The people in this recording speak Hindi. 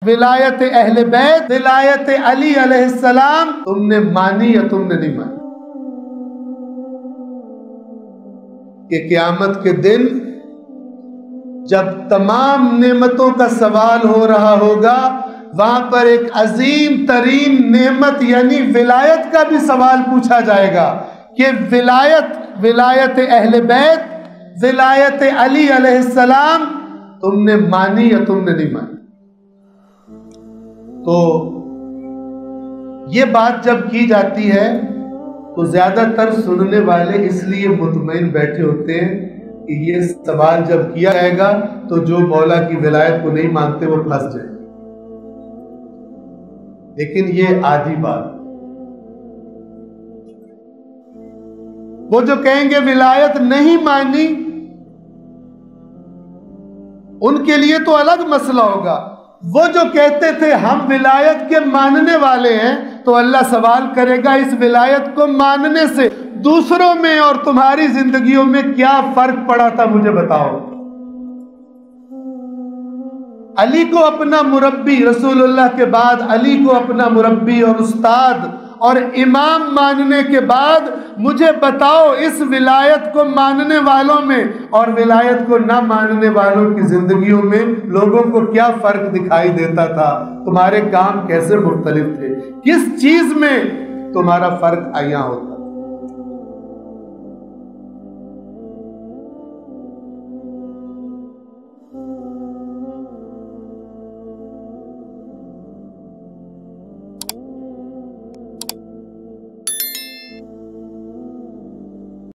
विलायत अहले बैत, विलायत अली अलैहिस्सलाम तुमने मानी या तुमने नहीं मानी? कि क़यामत के दिन जब तमाम नेमतों का सवाल हो रहा होगा, वहां पर एक अजीम तरीन नेमत यानी विलायत का भी सवाल पूछा जाएगा कि विलायत अहले बैत, विलायत अली अलैहिस्सलाम तुमने मानी या तुमने नहीं मानी? तो ये बात जब की जाती है तो ज्यादातर सुनने वाले इसलिए मुतमईन बैठे होते हैं कि ये सवाल जब किया जाएगा तो जो मौला की विलायत को नहीं मानते वो फंस जाएंगे। लेकिन ये आधी बात, वो जो कहेंगे विलायत नहीं मानी उनके लिए तो अलग मसला होगा। वो जो कहते थे हम विलायत के मानने वाले हैं, तो अल्लाह सवाल करेगा इस विलायत को मानने से दूसरों में और तुम्हारी जिंदगियों में क्या फर्क पड़ा था, मुझे बताओ। अली को अपना मुरब्बी, रसूलुल्लाह के बाद अली को अपना मुरब्बी और उस्ताद और इमाम मानने के बाद मुझे बताओ इस विलायत को मानने वालों में और विलायत को ना मानने वालों की जिंदगियों में लोगों को क्या फर्क दिखाई देता था? तुम्हारे काम कैसे मुख्तलिफ थे? किस चीज में तुम्हारा फर्क आया होता?